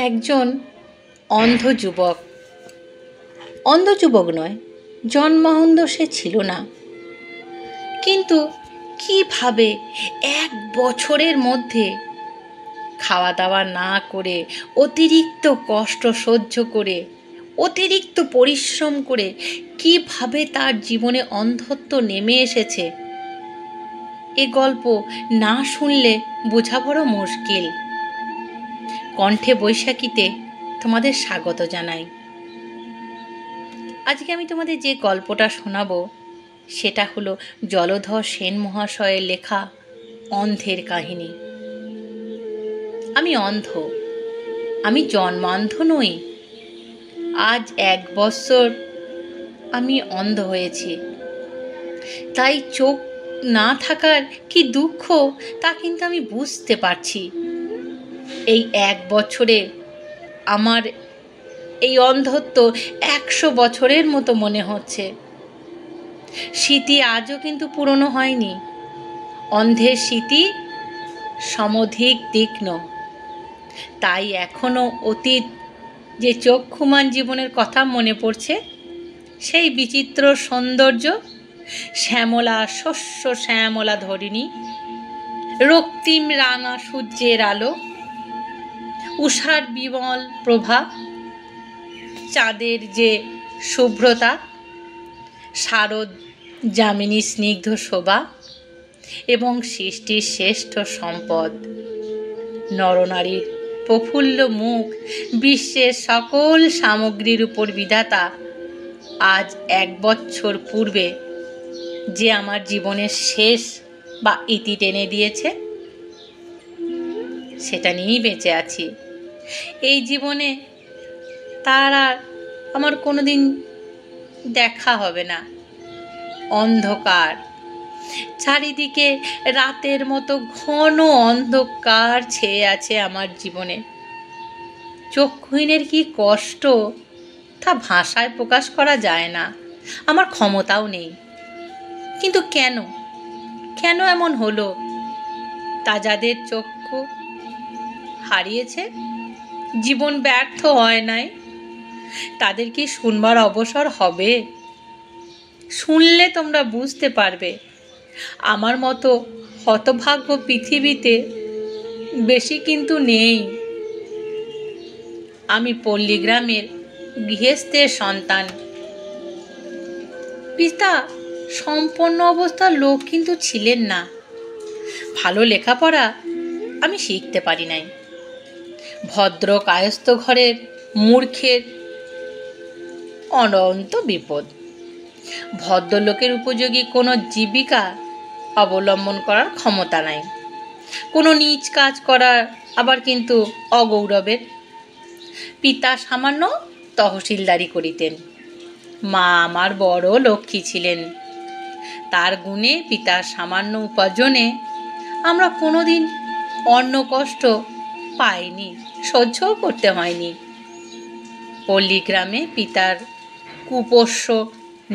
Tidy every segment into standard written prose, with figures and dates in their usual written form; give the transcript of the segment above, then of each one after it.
একজন অন্ধ যুবক, অন্ধ যুবক নয়, জন্মান্ধ সে ছিল না, কিন্তু কিভাবে 1 বছরের মধ্যে খাওয়া দাওয়া না করে, অতিরিক্ত কষ্ট সহ্য করে, অতিরিক্ত পরিশ্রম করে কিভাবে তার জীবনে অন্ধত্ব নেমে এসেছে, এ গল্প না শুনলে বোঝা বড় মুশকিল। কণ্ঠে বৈশাখীতে তোমাদের স্বাগত জানাই। আজকে আমি তোমাদের যে গল্পটা শোনাবো সেটা হলো জলধর সেন মহাশয়ের লেখা অন্ধের কাহিনী। আমি অন্ধ, আমি জন্মান্ধ নই। আজ 1 বছর আমি অন্ধ হয়েছি। তাই চোখ না থাকার কি দুঃখ তা কিন্তু আমি বুঝতে পারছি। এই 1 বছরে আমার এই অন্ধত্ব 100 বছরের মতো মনে হচ্ছে। স্মৃতি আজও কিন্তু পুরনো হয়নি। অন্ধের স্মৃতি সমধিক তীক্ষ্ণ। তাই এখনো অতীত যে চক্ষুমান জীবনের কথা মনে পড়ছে, সেই বিচিত্র সৌন্দর্য, শ্যামলা শস্য শ্যামলা ধরিণী, রক্তিম রাঙা সূর্যের আলো, উষার বিমল প্রভা, চাঁদের যে শুভ্রতা, শারদ যামিনী স্নিগ্ধ শোভা এবং সৃষ্টির শ্রেষ্ঠ সম্পদ নরনারীর প্রফুল্ল মুখ, বিশ্বের সকল সামগ্রীর উপর বিধাতা আজ 1 বছর পূর্বে যে আমার জীবনের শেষ বা ইতি টেনে দিয়েছে, সেটা নিয়েই বেঁচে আছি। এই জীবনে তার আর আমার কোনোদিন দেখা হবে না। অন্ধকার, চারিদিকে রাতের মতো ঘন অন্ধকার ছেয়ে আছে আমার জীবনে। চক্ষুহীনের কি কষ্ট তা ভাষায় প্রকাশ করা যায় না, আমার ক্ষমতাও নেই। কিন্তু কেন কেন এমন হলো? তা যাদের চক্ষু হারিয়েছে, জীবন ব্যর্থ হয় নাই, তাদের কি শুনবার অবসর হবে? শুনলে তোমরা বুঝতে পারবে আমার মতো হতভাগ্য পৃথিবীতে বেশি কিন্তু নেই। আমি পল্লীগ্রামের গৃহস্থের সন্তান। পিতা সম্পন্ন অবস্থার লোক কিন্তু ছিলেন না। ভালো লেখাপড়া আমি শিখতে পারি নাই। ভদ্র কায়স্থ ঘরের মূর্খের অনন্ত বিপদ। ভদ্রলোকের উপযোগী কোনো জীবিকা অবলম্বন করার ক্ষমতা নাই। কোনো নীচ কাজ করার আবার কিন্তু অগৌরবের। পিতা সামান্য তহসিলদারি করিতেন। মা আমার বড় লক্ষ্মী ছিলেন। তার গুণে পিতার সামান্য উপার্জনে আমরা কোনোদিন অন্ন কষ্ট পাইনি, সহ্যও করতে হয়নি। পল্লীগ্রামে পিতার কুপোষ্য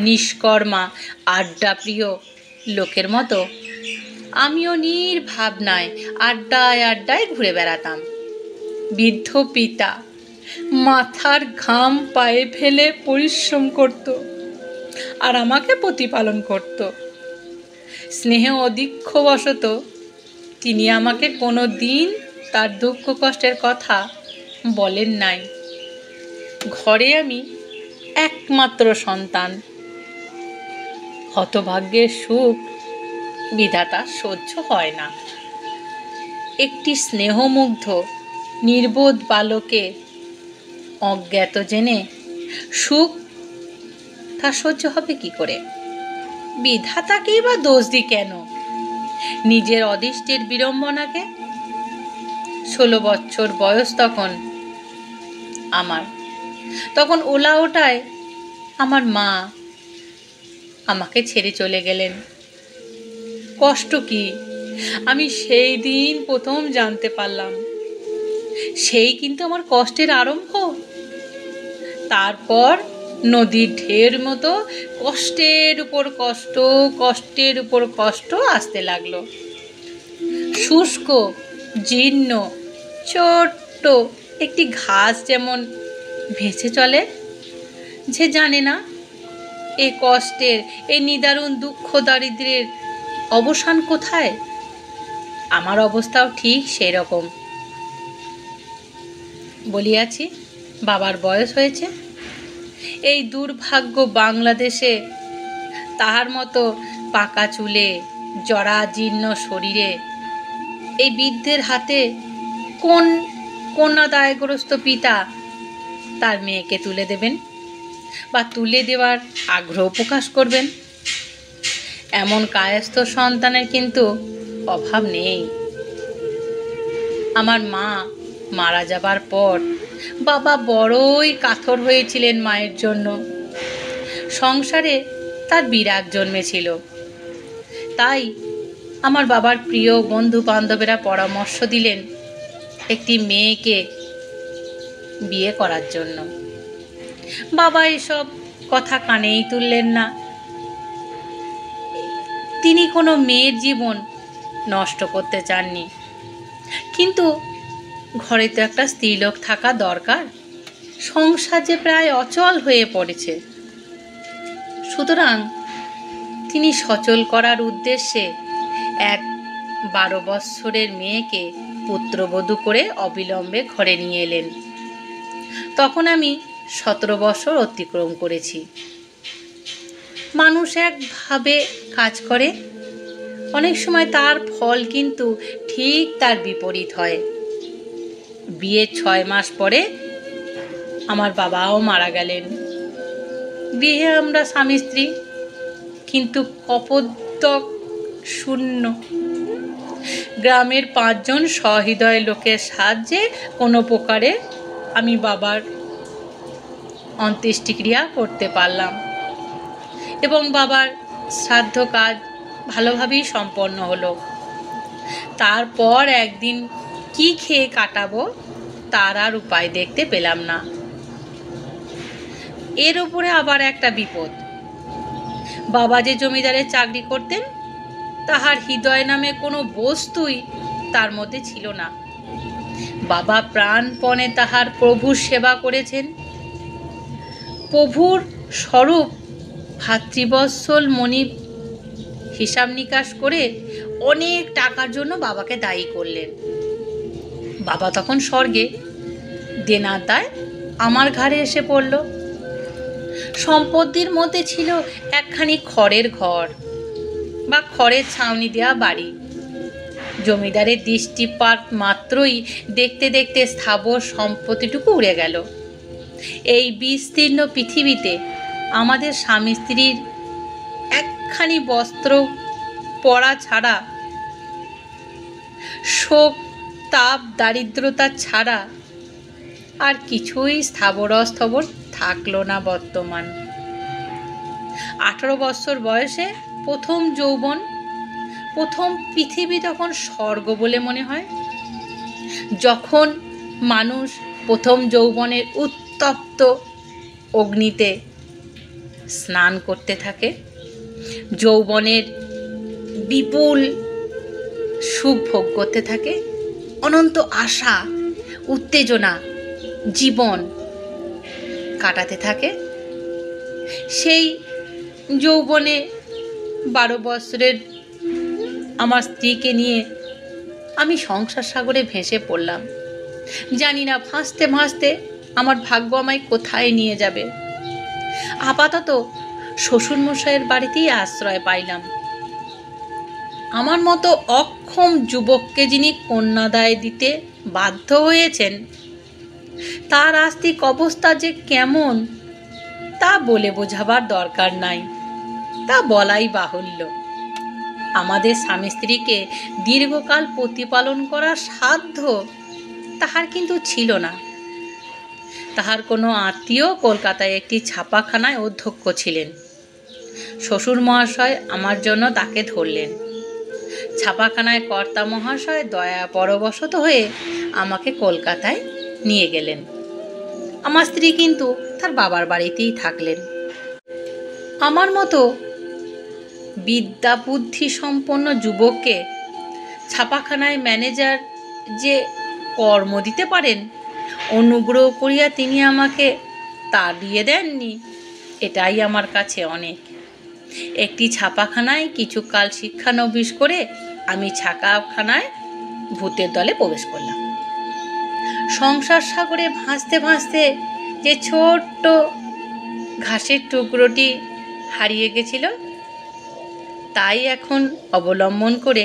নিষ্কর্মা আড্ডাপ্রিয় লোকের মতো আমিও নির্ভাবনায় আড্ডায় আড্ডায় ঘুরে বেড়াতাম। বৃদ্ধ পিতা মাথার ঘাম পায়ে ফেলে পরিশ্রম করত আর আমাকে প্রতিপালন করত। স্নেহ অদীক্ষবশত তিনি আমাকে কোনো দিন তার দুঃখ কষ্টের কথা বলেন নাই। ঘরে আমি একমাত্র সন্তান। হতভাগ্যের সুখ বিধাতা সহ্য হয় না। একটি স্নেহমুগ্ধ নির্বোধ বালকে অজ্ঞাত জেনে সুখ তা সহ্য হবে কি করে? বিধাতাকেই বা দোষ দিই কেন? নিজের অদৃষ্টের বিড়ম্বনাকে। 16 বছর বয়স তখন আমার। তখন ওলা ওঠায় আমার মা আমাকে ছেড়ে চলে গেলেন। কষ্ট কি আমি সেই দিন প্রথম জানতে পারলাম। সেই কিন্তু আমার কষ্টের আরম্ভ। তারপর নদীর ঢের মতো কষ্টের উপর কষ্ট, কষ্টের উপর কষ্ট আসতে লাগলো। শুষ্ক জীর্ণ ছোট্ট একটি ঘাস যেমন ভেসে চলে, যে জানে না এ কষ্টের, এই নিদারুণ দুঃখ দারিদ্র্যের অবসান কোথায়। আমার অবস্থাও ঠিক সেই রকম। বলিয়াছি, বাবার বয়স হয়েছে। এই দুর্ভাগ্য বাংলাদেশে তাহার মতো পাকা চুলে, জরাজীর্ণ শরীরে এই বৃদ্ধের হাতে কোন কন্যাদায়গ্রস্ত পিতা তার মেয়েকে তুলে দেবেন বা তুলে দেওয়ার আগ্রহ প্রকাশ করবেন? এমন কায়স্থ সন্তানের কিন্তু অভাব নেই। আমার মা মারা যাবার পর বাবা বড়ই কাতর হয়েছিলেন মায়ের জন্য। সংসারে তার বিরাগ জন্মেছিল। তাই আমার বাবার প্রিয় বন্ধু বান্ধবেরা পরামর্শ দিলেন একটি মেয়েকে বিয়ে করার জন্য। বাবা এসব কথা কানেই তুললেন না। তিনি কোনো মেয়ের জীবন নষ্ট করতে চাননি, কিন্তু ঘরে তো একটা স্ত্রীলোক থাকা দরকার। সংসার যে প্রায় অচল হয়ে পড়েছে। সুতরাং তিনি সচল করার উদ্দেশ্যে এক 12 বৎসরের মেয়েকে পুত্রবধূ করে অবিলম্বে ঘরে নিয়ে এলেন। তখন আমি 17 বছর অতিক্রম করেছি। মানুষ একভাবে কাজ করে, অনেক সময় তার ফল কিন্তু ঠিক তার বিপরীত হয়। বিয়ের 6 মাস পরে আমার বাবাও মারা গেলেন। গৃহে আমরা স্বামী স্ত্রী, কিন্তু কপোদ্যক শূন্য। গ্রামের 5 জন সহৃদয় লোকের সাহায্যে কোনো প্রকারে আমি বাবার অন্ত্যেষ্টিক্রিয়া করতে পারলাম এবং বাবার শ্রাদ্ধ কাজ ভালোভাবেই সম্পন্ন হলো। তারপর একদিন কি খেয়ে কাটাবো তার আর উপায় দেখতে পেলাম না। এর উপরে আবার একটা বিপদ। বাবা যে জমিদারের চাকরি করতেন, তাহার হৃদয় নামে কোনো বস্তুই তার মধ্যে ছিল না। বাবা প্রাণপণে তাহার প্রভুর সেবা করেছেন। প্রভুর স্বরূপ ভাতৃবৎসল মণি হিসাব নিকাশ করে অনেক টাকার জন্য বাবাকে দায়ী করলেন। বাবা তখন স্বর্গে, দেনার দায় আমার ঘাড়ে এসে পড়ল। সম্পত্তির মধ্যে ছিল একখানি খড়ের ঘর বা খড়ের ছাউনি দেওয়া বাড়ি। জমিদারের দৃষ্টিপাত মাত্রই দেখতে দেখতে স্থাবর সম্পত্তিটুকু উড়ে গেল। এই বিস্তীর্ণ পৃথিবীতে আমাদের স্বামী স্ত্রীর একখানি বস্ত্র পরা ছাড়া, শোক তাপ দারিদ্রতা ছাড়া আর কিছুই স্থাবর অস্থাবর থাকলো না। বর্তমান 18 বছর বয়সে প্রথম যৌবন, প্রথম পৃথিবী তখন স্বর্গ বলে মনে হয়। যখন মানুষ প্রথম যৌবনের উত্তপ্ত অগ্নিতে স্নান করতে থাকে, যৌবনের বিপুল সুখ ভোগ করতে থাকে, অনন্ত আশা উত্তেজনা জীবন কাটাতে থাকে, সেই যৌবনে 12 বছরের আমার স্ত্রীকে নিয়ে আমি সংসার সাগরে ভেসে পড়লাম। জানি না ভাসতে ভাসতে আমার ভাগ্য আমায় কোথায় নিয়ে যাবে। আপাতত শ্বশুরমশাইয়ের বাড়িতেই আশ্রয় পাইলাম। আমার মতো অক্ষম যুবককে যিনি কন্যাদায় দিতে বাধ্য হয়েছেন, তার আস্তিক অবস্থা যে কেমন তা বলে বোঝাবার দরকার নাই, তা বলাই বাহুল্য। আমাদের স্বামী স্ত্রীকে দীর্ঘকাল প্রতিপালন করার সাধ্য তাহার কিন্তু ছিল না। তাহার কোনো আত্মীয় কলকাতায় একটি ছাপাখানায় অধ্যক্ষ ছিলেন। শ্বশুর মহাশয় আমার জন্য তাকে ধরলেন। ছাপাখানায় কর্তা মহাশয় দয়া পরবশত হয়ে আমাকে কলকাতায় নিয়ে গেলেন। আমার স্ত্রী কিন্তু তার বাবার বাড়িতেই থাকলেন। আমার মতো বিদ্যা বুদ্ধি সম্পন্ন যুবককে ছাপাখানায় ম্যানেজার যে কর্ম দিতে পারেন অনুগ্রহ করিয়া তিনি আমাকে তাড়িয়ে দেননি, এটাই আমার কাছে অনেক। একটি ছাপাখানায় কিছুকাল শিক্ষানবিশ করে আমি ছাপাখানায় ভূতের দলে প্রবেশ করলাম। সংসার সাগরে ভাসতে ভাসতে যে ছোট্ট ঘাসের টুকরোটি হারিয়ে গেছিল, তাই এখন অবলম্বন করে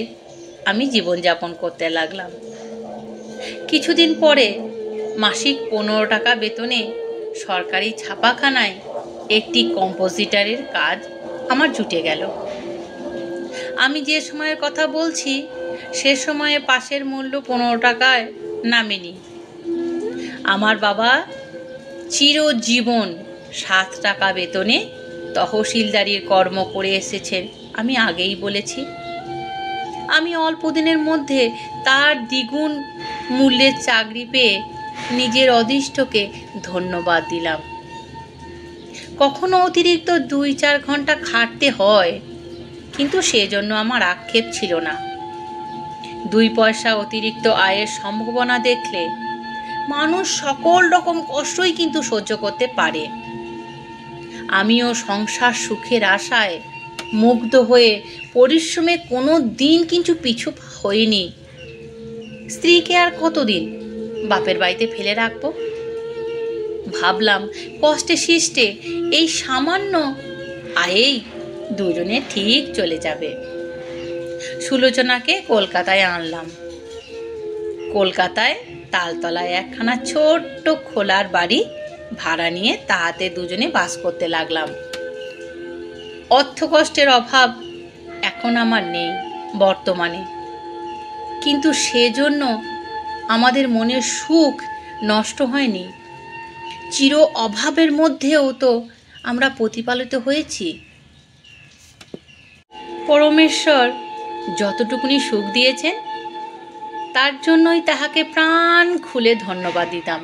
আমি জীবনযাপন করতে লাগলাম। কিছুদিন পরে মাসিক 15 টাকা বেতনে সরকারি ছাপাখানায় একটি কম্পোজিটরের কাজ আমার জুটে গেল। আমি যে সময়ের কথা বলছি সে সময়ে পাশের মূল্য 15 টাকায় নামেনি। আমার বাবা চিরজীবন 7 টাকা বেতনে তহসিলদারির কর্ম করে এসেছেন, আমি আগেই বলেছি। আমি অল্প দিনের মধ্যে তার দ্বিগুণ মূল্যের চাকরি পেয়ে নিজের অদৃষ্টকে ধন্যবাদ দিলাম। কখনো অতিরিক্ত 2-4 ঘন্টা খাটতে হয়, কিন্তু সেজন্য আমার আক্ষেপ ছিল না। 2 পয়সা অতিরিক্ত আয়ের সম্ভাবনা দেখলে মানুষ সকল রকম কষ্টই কিন্তু সহ্য করতে পারে। আমিও সংসার সুখের আশায় মুগ্ধ হয়ে পরিশ্রমে কোনো দিন কিন্তু পিছু হইনি। স্ত্রীকে আর কতদিন বাপের বাড়িতে ফেলে রাখবো? ভাবলাম কষ্টে শিষ্টে এই সামান্য আয়েই দুজনে ঠিক চলে যাবে। সুলোচনাকে কলকাতায় আনলাম। কলকাতায় তালতলায় একখানা ছোট্ট খোলার বাড়ি ভাড়া নিয়ে তাহাতে দুজনে বাস করতে লাগলাম। অর্থকষ্টের অভাব এখন আমার নেই বর্তমানে, কিন্তু সেজন্য আমাদের মনের সুখ নষ্ট হয়নি। চির অভাবের মধ্যেও তো আমরা প্রতিপালিত হয়েছি। পরমেশ্বর যতটুকুনি সুখ দিয়েছেন তার জন্যই তাহাকে প্রাণ খুলে ধন্যবাদ দিতাম।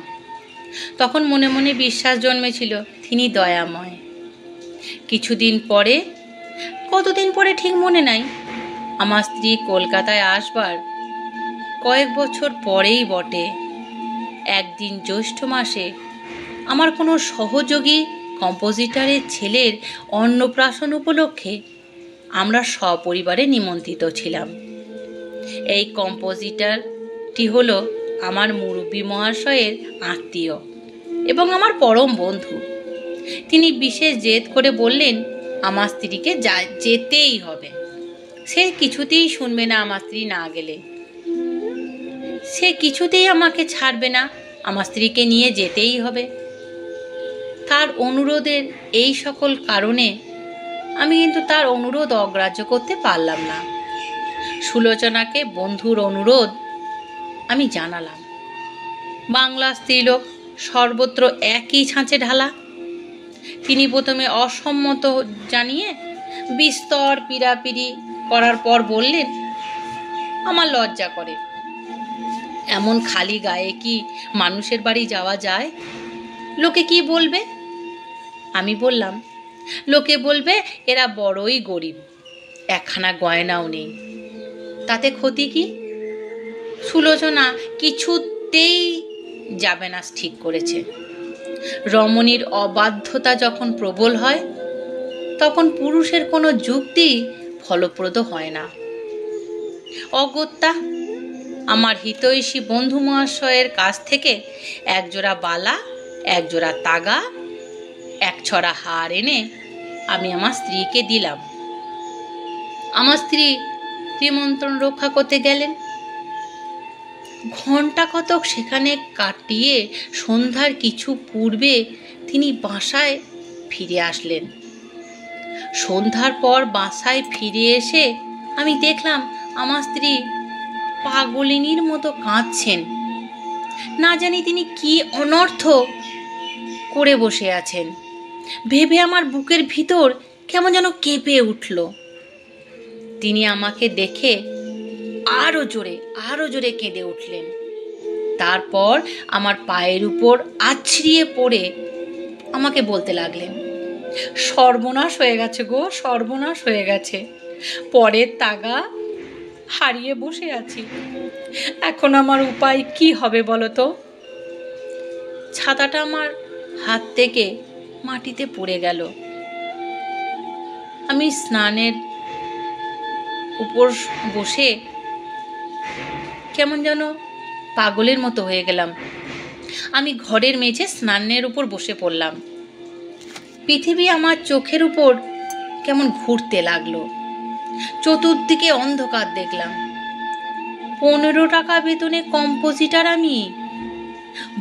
তখন মনে মনে বিশ্বাস জন্মেছিল তিনি দয়াময়। কিছুদিন পরে, কতদিন পরে ঠিক মনে নাই, আমার স্ত্রী কলকাতায় আসবার কয়েক বছর পরেই বটে, একদিন জ্যৈষ্ঠ মাসে আমার কোনো সহযোগী কম্পোজিটরের ছেলের অন্নপ্রাশন উপলক্ষে আমরা সপরিবারে নিমন্ত্রিত ছিলাম। এই কম্পোজিটরটি হলো আমার মুরব্বী মহাশয়ের আত্মীয় এবং আমার পরম বন্ধু। তিনি বিশেষ জেদ করে বললেন আমার স্ত্রীকে যেতেই হবে। সে কিছুতেই শুনবে না আমার স্ত্রী না গেলে। সে কিছুতেই আমাকে ছাড়বে না, আমার স্ত্রীকে নিয়ে যেতেই হবে। তার অনুরোধের এই সকল কারণে আমি কিন্তু তার অনুরোধ অগ্রাহ্য করতে পারলাম না। সুলোচনাকে বন্ধুর অনুরোধ আমি জানালাম। বাংলা স্ত্রীলোক সর্বত্র একই ছাঁচে ঢালা। তিনি প্রথমে অসম্মত জানিয়ে বিস্তর পীড়াপিড়ি করার পর বললেন, আমার লজ্জা করে, এমন খালি গায়ে কি মানুষের বাড়ি যাওয়া যায়? লোকে কি বলবে? আমি বললাম, লোকে বলবে এরা বড়ই গরিব, একখানা গয়নাও নেই, তাতে ক্ষতি কি? সুলোচনা কিছুতেই যাবে না ঠিক করেছে। রমণীর অবাধ্যতা যখন প্রবল হয় তখন পুরুষের কোনো যুক্তি ফলপ্রদ হয় না। অগত্যা আমার হিতৈষী বন্ধু মহাশয়ের কাছ থেকে একজোড়া বালা, একজোড়া তাগা, এক ছড়া হার এনে আমি আমার স্ত্রীকে দিলাম। আমার স্ত্রী নিমন্ত্রণ রক্ষা করতে গেলেন। ঘণ্টা কতক সেখানে কাটিয়ে সন্ধ্যার কিছু পূর্বে তিনি বাসায় ফিরে আসলেন। সন্ধ্যার পর বাসায় ফিরে এসে আমি দেখলাম আমার স্ত্রী পাগলিনীর মতো কাঁদছেন। না জানি তিনি কি অনর্থ করে বসে আছেন। ভেবে আমার বুকের ভিতর কেমন যেন কেঁপে উঠল। তিনি আমাকে দেখে আরো জোরে কেঁদে উঠলেন। তারপর আমার পায়ের উপর আছড়িয়ে পড়ে আমাকে বলতে লাগলেন, সর্বনাশ হয়ে গেছে গো, সর্বনাশ হয়ে গেছে। পরের তাগা হারিয়ে বসে আছি। এখন আমার উপায় কি হবে বলো তো? ছাতাটা আমার হাত থেকে মাটিতে পড়ে গেল। আমি স্নানের উপর বসে কেমন যেন পাগলের মতো হয়ে গেলাম। আমি ঘরের মেঝে স্নানের উপর বসে পড়লাম। পৃথিবী আমার চোখের উপর কেমন ঘুরতে লাগলো। চতুর্দিকে অন্ধকার দেখলাম। 15 টাকা বেতনে কম্পোজিটার আমি।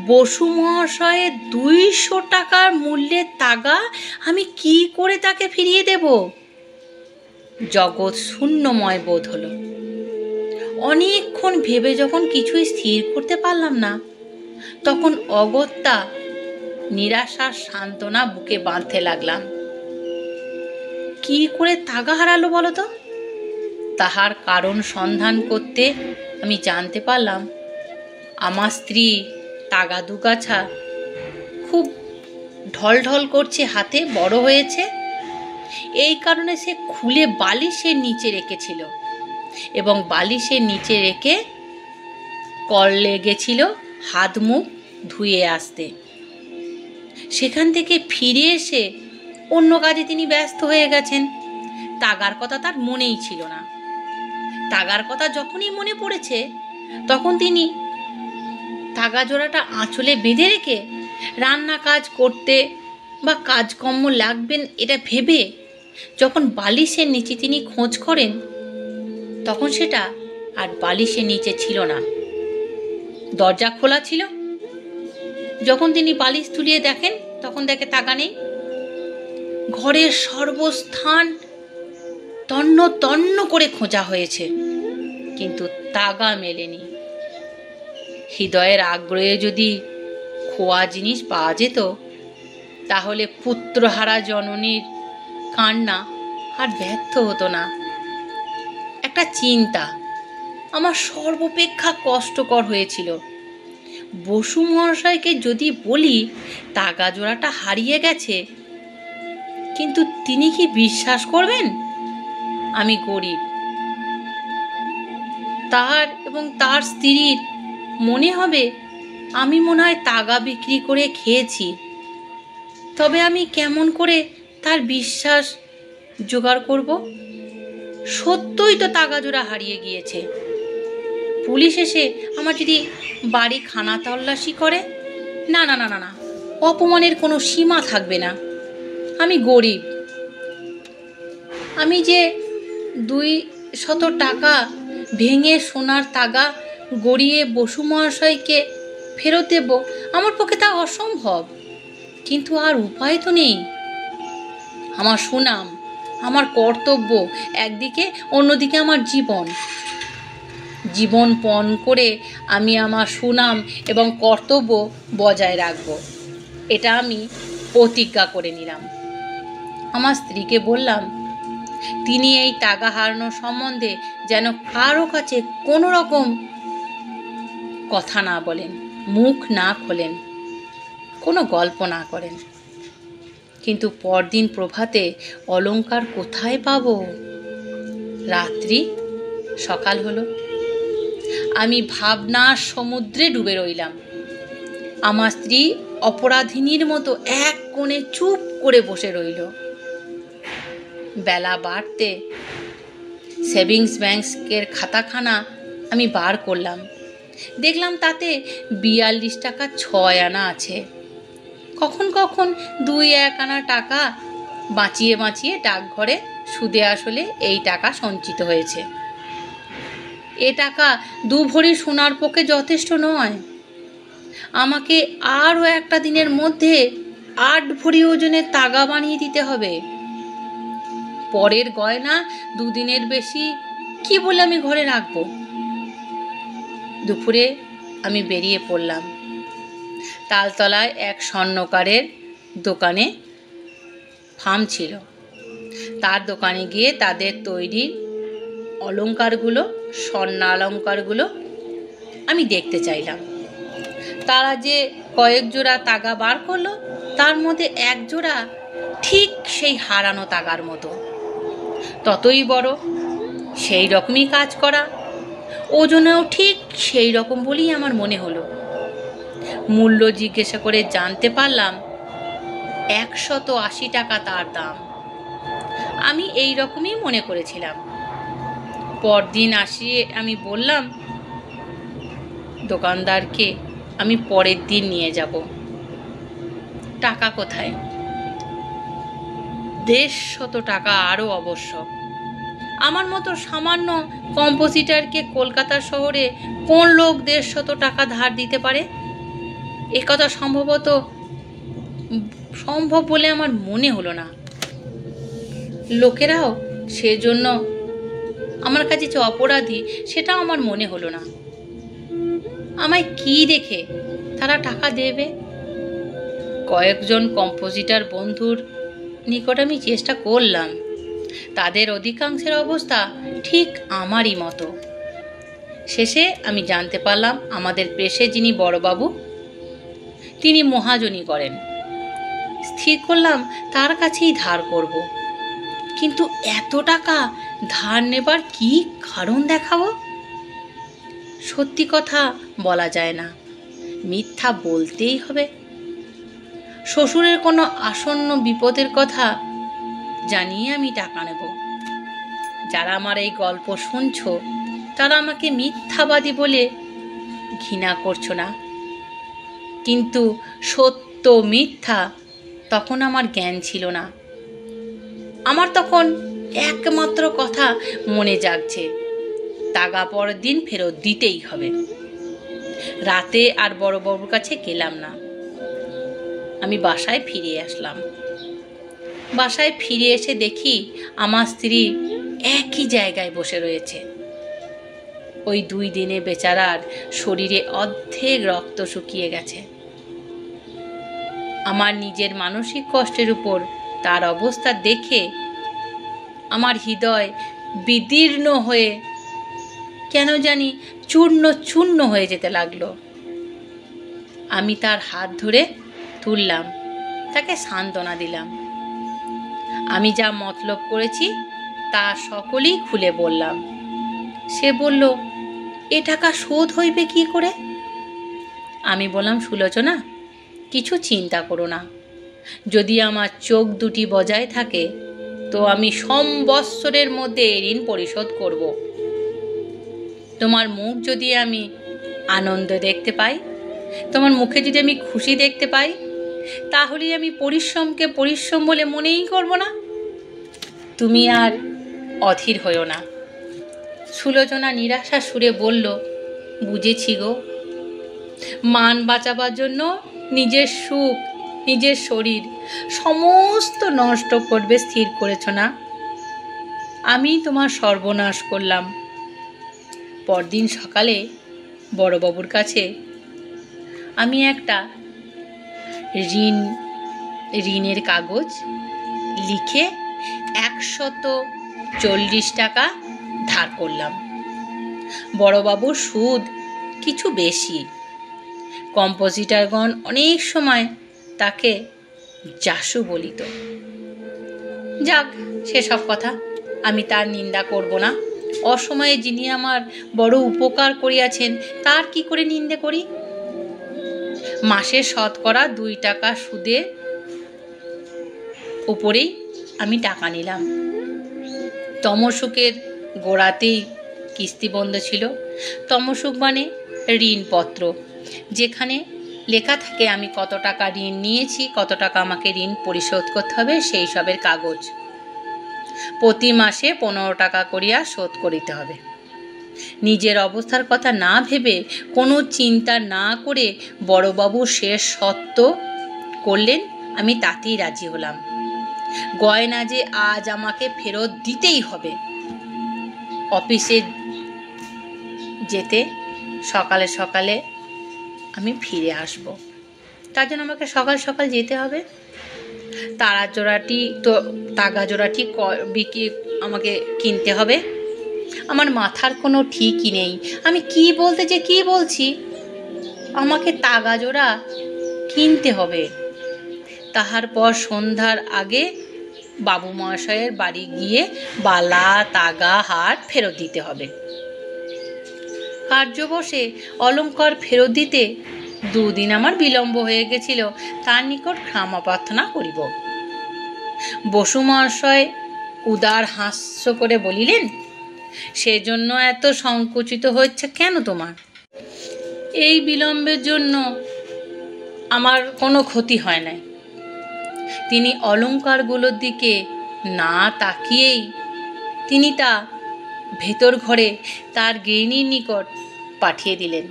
বসু মহাশয়ের 200 টাকার মূল্যের তাগা আমি কি করে তাকে ফিরিয়ে দেব? জগৎ শূন্যময় বোধ হলো। অনেকক্ষণ ভেবে যখন কিছুই স্থির করতে পারলাম না, তখন অগত্যা নিরাশার সান্ত্বনা বুকে বাঁধতে লাগলাম। কি করে তাগা হারালো বলতো? তাহার কারণ সন্ধান করতে আমি জানতে পারলাম আমার স্ত্রী তাগা দুগাছা খুব ঢলঢল করছে, হাতে বড় হয়েছে। এই কারণে সে খুলে বালিশের নিচে রেখেছিল এবং বালিশের নিচে রেখে কল লেগেছিল হাত মুখ ধুয়ে আসতে। সেখান থেকে ফিরে এসে অন্য কাজে তিনি ব্যস্ত হয়ে গেছেন। তাগার কথা তার মনেই ছিল না। তাগার কথা যখনই মনে পড়েছে, তখন তিনি তাগা জোড়াটা আঁচলে বেঁধে রেখে রান্না কাজ করতে বা কাজকর্ম লাগবেন এটা ভেবে যখন বালিশের নিচে তিনি খোঁজ করেন, তখন সেটা আর বালিশের নিচে ছিল না, দরজা খোলা ছিল। যখন তিনি বালিশ তুলিয়ে দেখেন, তখন দেখে তাগা নেই। ঘরের সর্বস্থান তন্ন তন্ন করে খোঁজা হয়েছে, কিন্তু তাগা মেলেনি। হৃদয়ের আগ্রহে যদি খোয়া জিনিস পাওয়া যেত, তাহলে পুত্রহারা জননীর কান্না আর ব্যর্থ হতো না। একটা চিন্তা আমার সর্বাপেক্ষা কষ্টকর হয়েছিল। বসু মহাশয়কে যদি বলি তাগা জোড়াটা হারিয়ে গেছে, কিন্তু তিনি কি বিশ্বাস করবেন? আমি গরিব। তার এবং তার স্ত্রীর মনে হবে আমি মনে হয় তাগা বিক্রি করে খেয়েছি। তবে আমি কেমন করে তার বিশ্বাস জোগাড় করব? সত্যই তো তাগা জোড়া হারিয়ে গিয়েছে। পুলিশ এসে আমার যদি বাড়ি খানা তল্লাশি করে, না না না না না, অপমানের কোনো সীমা থাকবে না। আমি গরিব। আমি যে 200 টাকা ভেঙে সোনার তাগা গড়িয়ে বসু মহাশয়কে ফেরত দেব, আমার পক্ষে তা অসম্ভব। কিন্তু আর উপায় তো নেই। আমার সুনাম, আমার কর্তব্য একদিকে, অন্যদিকে আমার জীবন। জীবন পণ করে আমি আমার সুনাম এবং কর্তব্য বজায় রাখব, এটা আমি প্রতিজ্ঞা করে নিলাম। আমার স্ত্রীকে বললাম তিনি এই টাকা হারানোর সম্বন্ধে যেন কারো কাছে কোনো রকম কথা না বলেন, মুখ না খোলেন, কোনো গল্প না করেন। কিন্তু পরদিন প্রভাতে অলংকার কোথায় পাবো? রাত্রি সকাল হলো। আমি ভাবনার সমুদ্রে ডুবে রইলাম। আমার স্ত্রী অপরাধিনীর মতো এক কোণে চুপ করে বসে রইল। বেলা বাড়তে সেভিংস ব্যাংকের খাতাখানা আমি বার করলাম। দেখলাম তাতে 42 টাকা 6 আনা আছে। কখন কখন 2-1 আনা টাকা বাঁচিয়ে বাঁচিয়ে ডাকঘরে সুদে আসলে এই টাকা সঞ্চিত হয়েছে। এ টাকা 2 ভরি সোনার পক্ষে যথেষ্ট নয়। আমাকে আরও একটা দিনের মধ্যে 8 ভরি ওজনের তাগা বানিয়ে দিতে হবে। পরের গয়না 2 দিনের বেশি কি বলে আমি ঘরে রাখবো? দুপুরে আমি বেরিয়ে পড়লাম। তালতলায় এক স্বর্ণকারের দোকানে ফার্ম ছিল। তার দোকানে গিয়ে তাদের তৈরি অলংকারগুলো, স্বর্ণালংকারগুলো আমি দেখতে চাইলাম। তারা যে কয়েক জোড়া তাগা বার করলো, তার মধ্যে এক জোড়া ঠিক সেই হারানো তাগার মতো, ততই বড়, সেই রকমই কাজ করা, ওজনেও ঠিক সেই রকম বলেই আমার মনে হলো। মূল্য জিজ্ঞাসা করে জানতে পারলাম 180 টাকা তার দাম। আমি এই রকমই মনে করেছিলাম। পরদিন আসিয়ে আমি বললাম দোকানদারকে আমি পরের দিন নিয়ে যাব। টাকা কোথায়? 150 টাকা আরও অবশ্য। আমার মতো সামান্য কম্পোজিটরকে কলকাতা শহরে কোন লোক 150 টাকা ধার দিতে পারে? একথা সম্ভব বলে আমার মনে হলো না। লোকেরাও সেজন্য আমার কাছে যে অপরাধী সেটাও আমার মনে হলো না। আমায় কি দেখে তারা টাকা দেবে? কয়েকজন কম্পোজিটর বন্ধুর নিকট আমি চেষ্টা করলাম। তাদের অধিকাংশের অবস্থা ঠিক আমারই মতো। শেষে আমি জানতে পারলাম আমাদের প্রেসে যিনি বড়বাবু, তিনি মহাজনী করেন। স্থির করলাম তার কাছেই ধার করব। কিন্তু এত টাকা ধার নেবার কি কারণ দেখাবো? সত্যি কথা বলা যায় না, মিথ্যা বলতেই হবে। শ্বশুরের কোনো আসন্ন বিপদের কথা জানিয়ে আমি টাকা নেব। যারা আমার এই গল্প শুনছো তারা আমাকে মিথ্যাবাদী বলে ঘৃণা করছো না, কিন্তু সত্য মিথ্যা তখন আমার জ্ঞান ছিল না। আমার তখন একমাত্র কথা মনে জাগছে, টাকা পরের দিন ফেরত দিতেই হবে। রাতে আর বড়বাবুর কাছে গেলাম না। আমি বাসায় ফিরে আসলাম। বাসায় ফিরে এসে দেখি আমার স্ত্রী একই জায়গায় বসে রয়েছে। ওই 2 দিনে বেচারার শরীরে অর্ধেক রক্ত শুকিয়ে গেছে। আমার নিজের মানসিক কষ্টের উপর তার অবস্থা দেখে আমার হৃদয় বিদীর্ণ হয়ে কেন জানি চূর্ণ চূর্ণ হয়ে যেতে লাগলো। আমি তার হাত ধরে তুললাম, তাকে সান্ত্বনা দিলাম। আমি যা মতলব করেছি তা সকলেই খুলে বললাম। সে বলল, এ টাকা শোধ হইবে কি করে? আমি বললাম, সুলোচনা, কিছু চিন্তা করো না। যদি আমার চোখ দুটি বজায় থাকে তো আমি সম্বৎসরের মধ্যে ঋণ পরিশোধ করব। তোমার মুখ যদি আমি আনন্দ দেখতে পাই, তোমার মুখে যদি আমি খুশি দেখতে পাই, তাহলেই আমি পরিশ্রমকে পরিশ্রম বলে মনেই করব না। তুমি আর অধীর হইও না। সুলোচনা নিরাশা সুরে বলল, বুঝেছি গো, মান বাঁচাবার জন্য নিজের সুখ, নিজের শরীর সমস্ত নষ্ট করবে স্থির করেছ না? আমি তোমার সর্বনাশ করলাম। পরদিন সকালে বড়বাবুর কাছে আমি একটা ঋণের কাগজ লিখে 140 টাকা ধার করলাম। বড়বাবুর সুদ কিছু বেশি। কম্পোজিটরগণ অনেক সময় তাকে জাসু বলিত। যাক, সেসব কথা আমি তার নিন্দা করব না। অসময়ে যিনি আমার বড় উপকার করিয়াছেন তার কি করে নিন্দে করি? মাসে শতকরা 2 টাকা সুদের উপরেই আমি টাকা নিলাম। তমসুকের গোড়াতেই কিস্তি বন্ধ ছিল। তমসুক মানে ঋণপত্র, যেখানে লেখা থাকে আমি কত টাকা ঋণ নিয়েছি, কত টাকা আমাকে ঋণ পরিশোধ করতে হবে, সেই সবের কাগজ। প্রতি মাসে 15 টাকা করিয়া শোধ করিতে হবে। নিজের অবস্থার কথা না ভেবে, কোনো চিন্তা না করে বড়বাবু শেষ সত্য করলেন, আমি তাতেই রাজি হলাম। গয়না যে আজ আমাকে ফেরত দিতেই হবে। অফিসে যেতে সকালে সকালে আমি ফিরে আসব, তার জন্য আমাকে সকাল সকাল যেতে হবে। তাগা জোড়াটি আমাকে কিনতে হবে। আমার মাথার কোনো ঠিকই নেই, আমি কি বলতে যে কি বলছি। আমাকে তাগা জোড়া কিনতে হবে। তাহার পর সন্ধ্যার আগে বাবু মহাশয়ের বাড়ি গিয়ে বালা, তাগা, হার ফেরত দিতে হবে। কার্যবশে অলংকার ফেরত দিতে দুদিন আমার বিলম্ব হয়ে গেছিল, তার নিকট ক্ষমা প্রার্থনা করিব। বসু মহাশয় উদার হাস্য করে বলিলেন, সেজন্য এত সংকুচিত হচ্ছে কেন তোমার? এই বিলম্বের জন্য আমার কোনো ক্ষতি হয় নাই। তিনি অলঙ্কারগুলোর দিকে না তাকিয়েই তিনি তা ভেতর ঘরে তার গৃহিণীর নিকট পাঠিয়ে দিলেন।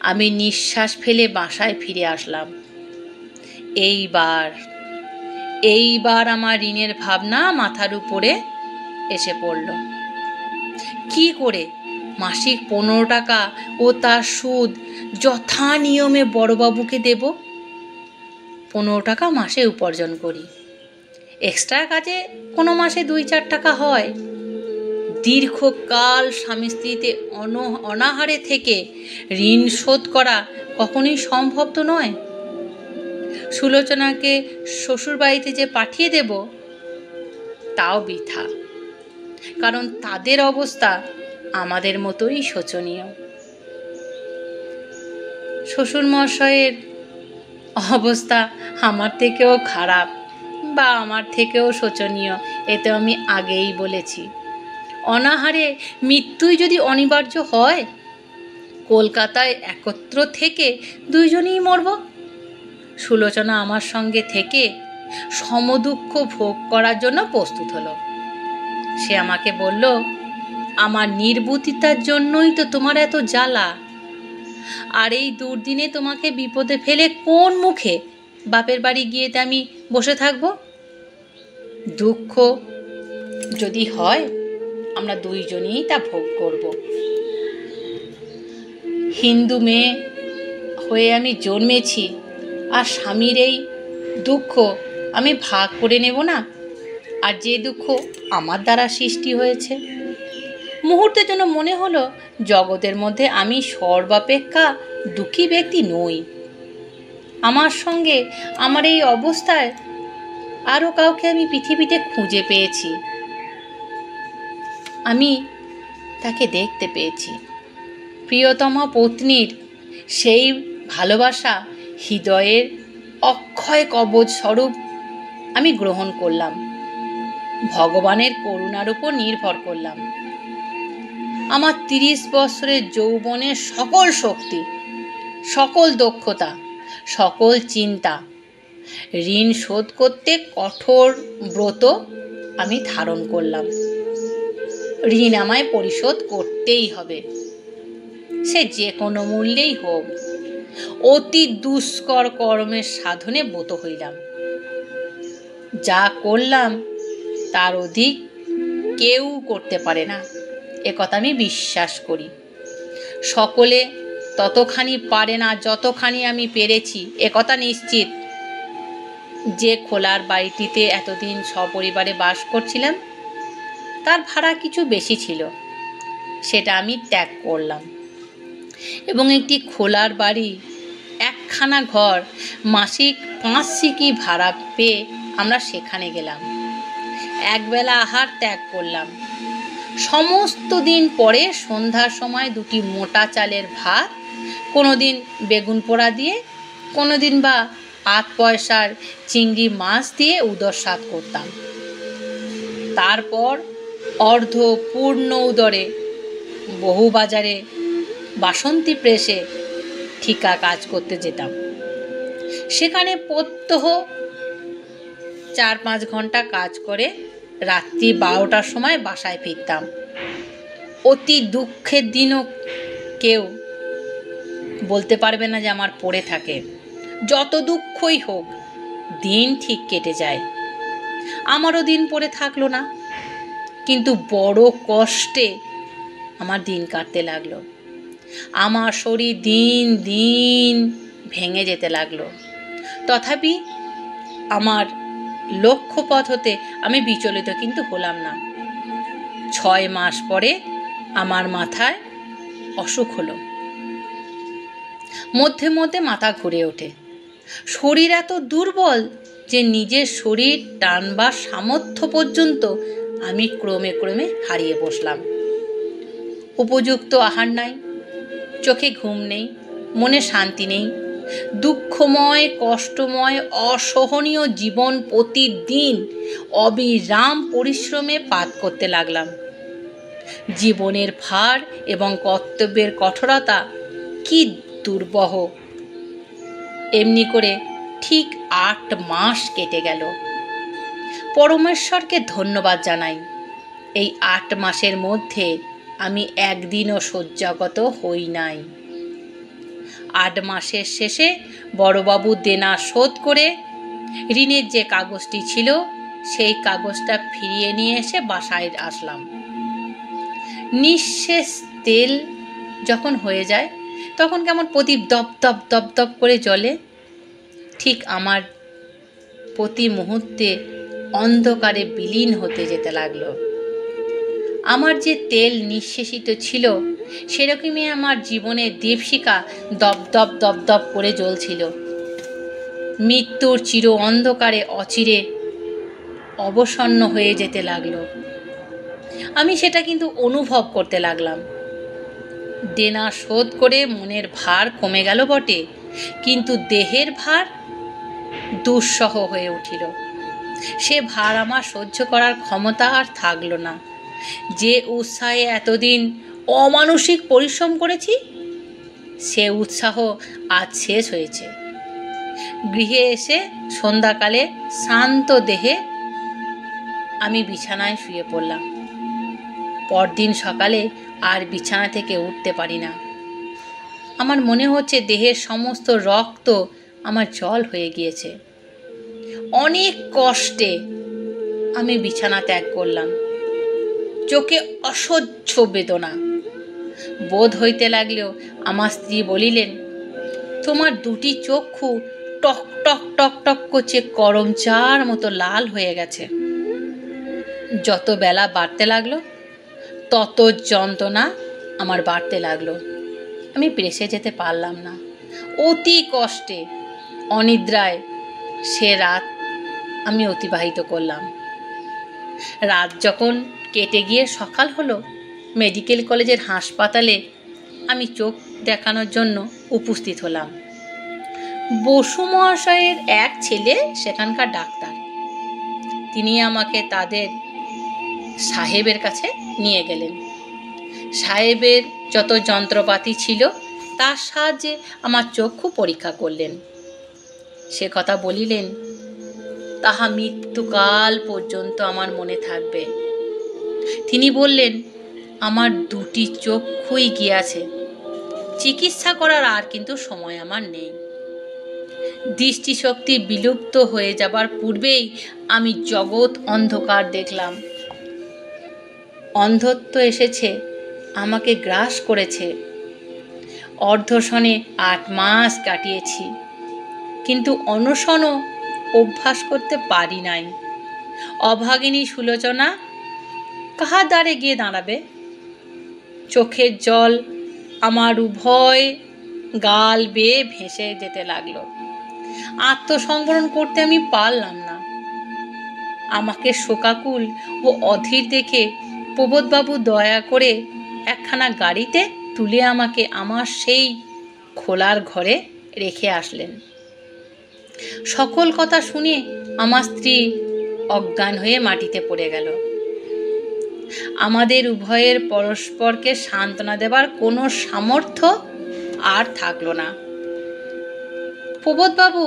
আমি নিঃশ্বাস ফেলে বাসায় ফিরে আসলাম। এইবার আমার ঋণের ভাবনা মাথার উপরে এসে পড়ল। কি করে মাসিক 15 টাকা ও তার সুদ যথা নিয়মে বড়বাবুকে দেব? 15 টাকা মাসে উপার্জন করি, এক্সট্রা কাজে কোনো মাসে 2-4 টাকা হয়। দীর্ঘকাল স্বামী স্ত্রীতে অনাহারে থেকে ঋণ শোধ করা কখনোই সম্ভব তো নয়। সুলোচনাকে শ্বশুর বাড়িতে যে পাঠিয়ে দেব তাও বৃথা, কারণ তাদের অবস্থা আমাদের মতোই শোচনীয়। শ্বশুর মশাইয়ের অবস্থা আমার থেকেও খারাপ বা আমার থেকেও শোচনীয়, এতে আমি আগেই বলেছি। অনাহারে মৃত্যুই যদি অনিবার্য হয়, কলকাতায় একত্র থেকে দুইজনেই মরব। সুলোচনা আমার সঙ্গে থেকে সমদুঃখ ভোগ করার জন্য প্রস্তুত হলো। সে আমাকে বলল, আমার নির্বুদ্ধিতার জন্যই তো তোমার এত জ্বালা, আর এই দুর্দিনে তোমাকে বিপদে ফেলে কোন মুখে বাপের বাড়ি গিয়ে আমি বসে থাকব? দুঃখ যদি হয় আমরা দুইজনেই তা ভোগ করব। হিন্দু মেয়ে হয়ে আমি জন্মেছি, আর স্বামীর এই দুঃখ আমি ভাগ করে নেব না? আর যে দুঃখ আমার দ্বারা সৃষ্টি হয়েছে। মুহূর্তের জন্য মনে হলো জগতের মধ্যে আমি সর্বাপেক্ষা দুঃখী ব্যক্তি নই। আমার সঙ্গে আমার এই অবস্থায় আরও কাউকে আমি পৃথিবীতে খুঁজে পেয়েছি। আমি তাকে দেখতে পেয়েছি। প্রিয়তমা পত্নীর সেই ভালোবাসা হৃদয়ের অক্ষয় কবচ স্বরূপ আমি গ্রহণ করলাম। ভগবানের করুণার উপর নির্ভর করলাম। আমার 30 বছরের যৌবনের সকল শক্তি, সকল দক্ষতা, সকল চিন্তা ঋণ শোধ করতে কঠোর ব্রত আমি ধারণ করলাম। ঋণ আমায় পরিশোধ করতেই হবে, সে যে কোনো মূল্যেই হোক। অতি দুষ্কর কর্মের সাধনে ব্রত হইলাম। যা করলাম তার অধিক কেউ করতে পারে না, একথা আমি বিশ্বাস করি। সকলে ততখানি পারে না যতখানি আমি পেরেছি, একথা নিশ্চিত। যে খোলার বাড়িটিতে এতদিন সপরিবারে বাস করছিলাম তার ভাড়া কিছু বেশি ছিল, সেটা আমি ত্যাগ করলাম এবং একটি খোলার বাড়ি, একখানা ঘর, মাসিক 5 সিকি ভাড়া পেয়ে আমরা সেখানে গেলাম। একবেলা আহার ত্যাগ করলাম। সমস্ত দিন পরে সন্ধ্যার সময় 2টি মোটা চালের ভাত, কোনোদিন বেগুন পোড়া দিয়ে, কোনোদিন বা 8 পয়সার চিংড়ি মাছ দিয়ে উদর সাত করতাম। তারপর অর্ধ পূর্ণ উদরে বহুবাজারে বাসন্তী প্রেসে ঠিকা কাজ করতে যেতাম। সেখানে প্রত্যহ 4-5 ঘন্টা কাজ করে রাত্রি 12টার সময় বাসায় ফিরতাম। অতি দুঃখের দিনও কেউ বলতে পারবে না যে আমার পড়ে থাকে। যত দুঃখই হোক দিন ঠিক কেটে যায়। আমারও দিন পড়ে থাকলো না, কিন্তু বড় কষ্টে আমার দিন কাটতে লাগলো। আমার শরীর দিন দিন ভেঙে যেতে লাগলো। তথাপি আমার লক্ষ্যপথ হতে আমি বিচলিত কিন্তু হলাম না। 6 মাস পরে আমার মাথায় অসুখ হলো। মধ্যে মধ্যে মাথা ঘুরে ওঠে। শরীর এত দুর্বল যে নিজের শরীর টানবার সামর্থ্য পর্যন্ত আমি ক্রমে ক্রমে হারিয়ে বসলাম। উপযুক্ত আহার নাই, চোখে ঘুম নেই, মনে শান্তি নেই। দুঃখময়, কষ্টময়, অসহনীয় জীবন প্রতিদিন অবিরাম পরিশ্রমে পাত করতে লাগলাম। জীবনের ভার এবং কর্তব্যের কঠোরতা কি দুর্বহ। এমনি করে ঠিক 8 মাস কেটে গেল। পরমেশ্বরকে ধন্যবাদ জানাই, এই 8 মাসের মধ্যে আমি একদিনও শয্যাগত হই নাই। 8 মাসের শেষে বড়বাবু দেনা শোধ করে ঋণের যে কাগজটি ছিল সেই কাগজটা ফিরিয়ে নিয়ে এসে বাসায় আসলাম। নিঃশেষ তেল যখন হয়ে যায় তখন কেমন প্রদীপ দপ দপ দপ দপ করে জ্বলে, ঠিক আমার প্রতি মুহূর্তে অন্ধকারে বিলীন হতে যেতে লাগলো। আমার যে তেল নিঃশেষিত ছিল সেরকমই আমার জীবনের দীপশিখা দপ দপ দপ দপ করে জ্বলছিল। মৃত্যুর চির অন্ধকারে অচিরে অবসন্ন হয়ে যেতে লাগলো। আমি সেটা কিন্তু অনুভব করতে লাগলাম। দেনা শোধ করে মনের ভার কমে গেল বটে, কিন্তু দেহের ভার দুঃসহ হয়ে উঠিল। সে ভার আমার সহ্য করার ক্ষমতা আর থাকলো না। যে উৎসাহে এতদিন অমানসিক পরিশ্রম করেছি সে উৎসাহ আজ শেষ হয়েছে। গৃহে এসে সন্ধ্যাকালে শান্ত দেহে আমি বিছানায় শুয়ে পড়লাম। পরদিন সকালে আর বিছানা থেকে উঠতে পারি না। আমার মনে হচ্ছে দেহের সমস্ত রক্ত আমার জল হয়ে গিয়েছে। অনেক কষ্টে আমি বিছানা ত্যাগ করলাম। চোখে অসহ্য বেদনা বোধ হইতে লাগলেও আমার স্ত্রী বলিলেন, তোমার দুটি চক্ষু টক টক টক টক করছে গরম চার মতো লাল হয়ে গেছে। যত বেলা বাড়তে লাগলো তত যন্ত্রণা আমার বাড়তে লাগলো। আমি প্রেসে যেতে পারলাম না। অতি কষ্টে অনিদ্রায় সে রাত আমি অতিবাহিত করলাম। রাত যখন কেটে গিয়ে সকাল হলো, মেডিকেল কলেজের হাসপাতালে আমি চোখ দেখানোর জন্য উপস্থিত হলাম। বসু মহাশয়ের এক ছেলে সেখানকার ডাক্তার। তিনি আমাকে তাদের সাহেবের কাছে নিয়ে গেলেন। সাহেবের যত যন্ত্রপাতি ছিল তার সাহায্যে আমার চক্ষু পরীক্ষা করলেন। সে কথা বলিলেন, তাহা মৃত্যুকাল পর্যন্ত আমার মনে থাকবে। তিনি বললেন, আমার দুটি চক্ষুই গিয়াছে, চিকিৎসা করার আর কিন্তু সময় আমার নেই। দৃষ্টিশক্তি বিলুপ্ত হয়ে যাবার পূর্বেই আমি জগৎ অন্ধকার দেখলাম। অন্ধত্ব এসেছে, আমাকে গ্রাস করেছে। অর্ধশনে 8 মাস কাটিয়েছি, কিন্তু অনশনও অভ্যাস করতে পারি নাই। অভাগিনী সুলোচনা কাহার দ্বারে গিয়ে দাঁড়াবে? চোখের জল আমার উভয় গাল বেয়ে ভেসে যেতে লাগলো। আত্মসংবরণ করতে আমি পারলাম না। আমাকে শোকাকুল ও অধীর দেখে প্রবোধবাবু দয়া করে একখানা গাড়িতে তুলে আমাকে আমার সেই খোলার ঘরে রেখে আসলেন। সকল কথা শুনে আমার স্ত্রী অজ্ঞান হয়ে মাটিতে পড়ে গেল। আমাদের উভয়ের পরস্পরকে সান্ত্বনা দেবার কোনো সামর্থ্য আর থাকলো না। প্রবোধবাবু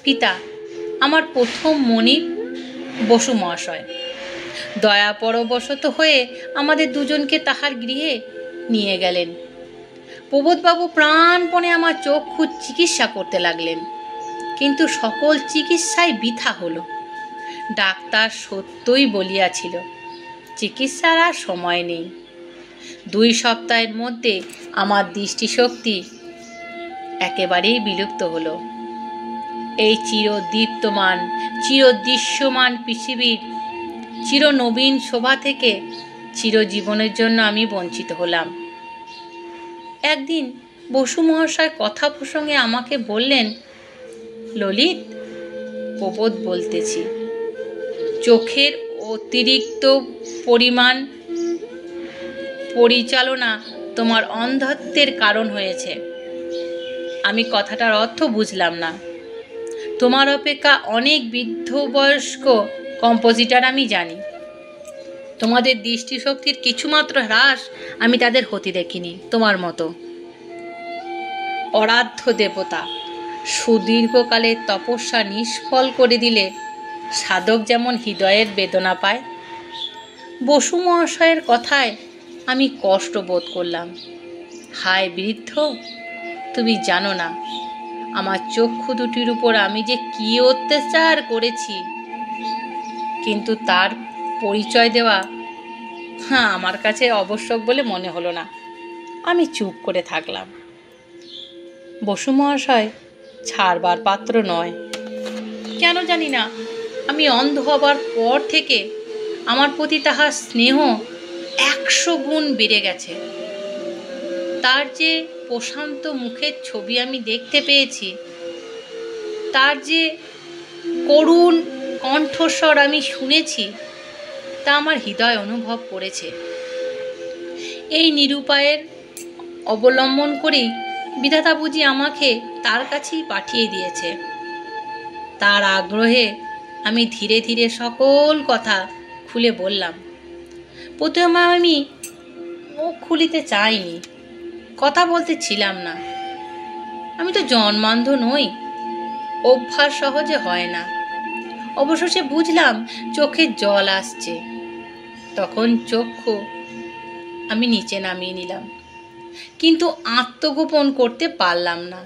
পিতা আমার প্রথম মনিব বসু মহাশয় দয়াপরবশত হয়ে আমাদের দুজনকে তাহার গৃহে নিয়ে গেলেন। প্রবোধবাবু প্রাণপণে আমার চক্ষু চিকিৎসা করতে লাগলেন, কিন্তু সকল চিকিৎসাই বৃথা হলো। ডাক্তার সত্যই বলিয়াছিল, চিকিৎসার আর সময় নেই। 2 সপ্তাহের মধ্যে আমার দৃষ্টিশক্তি একেবারেই বিলুপ্ত হলো। এই চিরদীপ্তমান চিরদৃশ্যমান পৃথিবীর চিরনবীন শোভা থেকে চিরজীবনের জন্য আমি বঞ্চিত হলাম। একদিন বসু মহাশয় কথা প্রসঙ্গে আমাকে বললেন, ললিত, প্রবোধ বলতেছি, চোখের অতিরিক্ত পরিমাণ পরিচালনা তোমার অন্ধত্বের কারণ হয়েছে। আমি কথাটার অর্থ বুঝলাম না। তোমার অপেক্ষা অনেক বৃদ্ধ বয়স্ক কম্পোজিটর আমি জানি। তোমাদের দৃষ্টিশক্তির কিছুমাত্র হ্রাস আমি তাদের হতে দেখিনি তোমার মতো। অরাধ্য দেবতা সুদীর্ঘকালের তপস্যা নিষ্ফল করে দিলে সাধক যেমন হৃদয়ের বেদনা পায়, বসু মহাশয়ের কথায় আমি কষ্ট বোধ করলাম। হায় বৃদ্ধ, তুমি জানো না আমার চক্ষু দুটির উপর আমি যে কি অত্যাচার করেছি। কিন্তু তার পরিচয় দেওয়া আমার কাছে আবশ্যক বলে মনে হলো না। আমি চুপ করে থাকলাম। বসু মহাশয় ছাড়বার পাত্র নয়। কেন জানি না, আমি অন্ধ হবার পর থেকে আমার প্রতি তাহার স্নেহ 100 গুণ বেড়ে গেছে। তার যে প্রশান্ত মুখের ছবি আমি দেখতে পেয়েছি, তার যে করুণ কণ্ঠস্বর আমি শুনেছি, তা আমার হৃদয় অনুভব করেছে। এই নিরুপায়ের অবলম্বন করেই বিধাতা বুঝি আমাকে তার কাছেই পাঠিয়ে দিয়েছে। তার আগ্রহে আমি ধীরে ধীরে সকল কথা খুলে বললাম। প্রথমে আমি মুখ খুলিতে চাইনি, কথা বলতে ছিলাম না। আমি তো জন্মান্ধ নই, অভ্যাস সহজে হয় না। অবশেষে বুঝলাম চোখে জল আসছে। তখন চক্ষু আমি নিচে নামিয়ে নিলাম, কিন্তু আত্মগোপন করতে পারলাম না।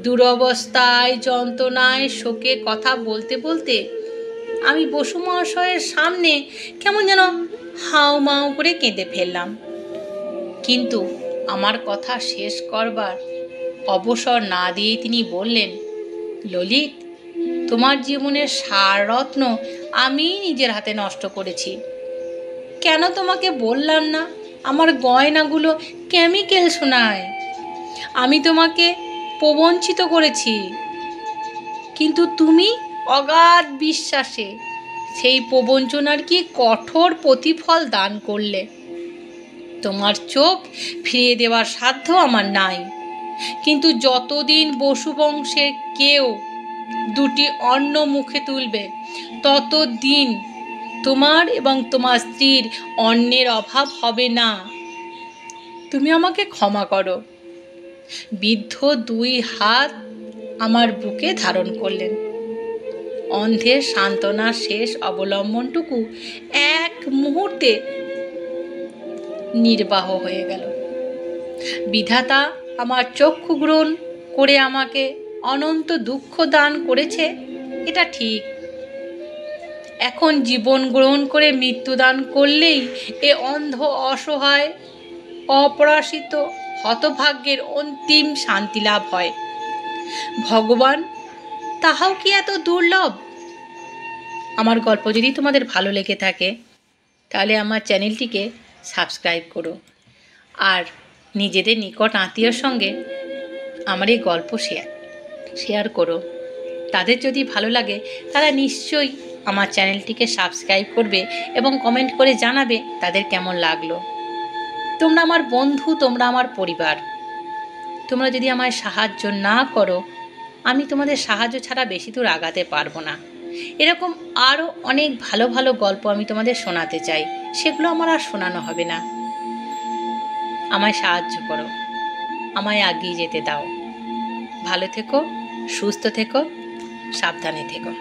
দুরবস্থায়, যন্ত্রণায়, শোকে কথা বলতে বলতে আমি বসু মহাশয়ের সামনে কেমন যেন হাউমাউ করে কেঁদে ফেললাম। কিন্তু আমার কথা শেষ করবার অবসর না দিয়ে তিনি বললেন, ললিত, তোমার জীবনের সাররত্ন আমি নিজের হাতে নষ্ট করেছি। কেন তোমাকে বললাম না আমার গয়নাগুলো কেমিক্যাল শোনায়? আমি তোমাকে প্রবঞ্চিত করেছি, কিন্তু তুমি অগাধ বিশ্বাসে সেই প্রবঞ্চনার কি কঠোর প্রতিফল দান করলে। তোমার চোখ ফিরিয়ে দেওয়ার সাধ্য আমার নাই, কিন্তু যতদিন বসু বংশের কেউ দুটি অন্ন মুখে তুলবে, ততদিন তোমার এবং তোমার স্ত্রীর অন্নের অভাব হবে না। তুমি আমাকে ক্ষমা করো। বৃদ্ধ 2 হাত আমার বুকে ধারণ করলেন। অন্ধের সান্ত্বনার শেষ অবলম্বনটুকু এক মুহূর্তে নির্বাহ হয়ে গেল। বিধাতা আমার চক্ষু গ্রহণ করে আমাকে অনন্ত দুঃখ দান করেছে, এটা ঠিক। এখন জীবন গ্রহণ করে মৃত্যুদান করলেই এ অন্ধ, অসহায়, অপরাশিত হতভাগ্যের অন্তিম শান্তি লাভ হয়। ভগবান তাহাও কি এত দুর্লভ? আমার গল্প যদি তোমাদের ভালো লেগে থাকে তাহলে আমার চ্যানেলটিকে সাবস্ক্রাইব করো, আর নিজেদের নিকট আত্মীয়র সঙ্গে আমার এই গল্প শেয়ার করো। তাদের যদি ভালো লাগে তারা নিশ্চয়ই আমার চ্যানেলটিকে সাবস্ক্রাইব করবে এবং কমেন্ট করে জানাবে তাদের কেমন লাগলো। তোমরা আমার বন্ধু, তোমরা আমার পরিবার। তোমরা যদি আমায় সাহায্য না করো, আমি তোমাদের সাহায্য ছাড়া বেশি দূর আগাতে পারবো না। এরকম আরও অনেক ভালো ভালো গল্প আমি তোমাদের শোনাতে চাই, সেগুলো আমার আর শোনানো হবে না। আমায় সাহায্য করো, আমায় এগিয়ে যেতে দাও। ভালো থেকো, সুস্থ থেকো, সাবধানে থেকো।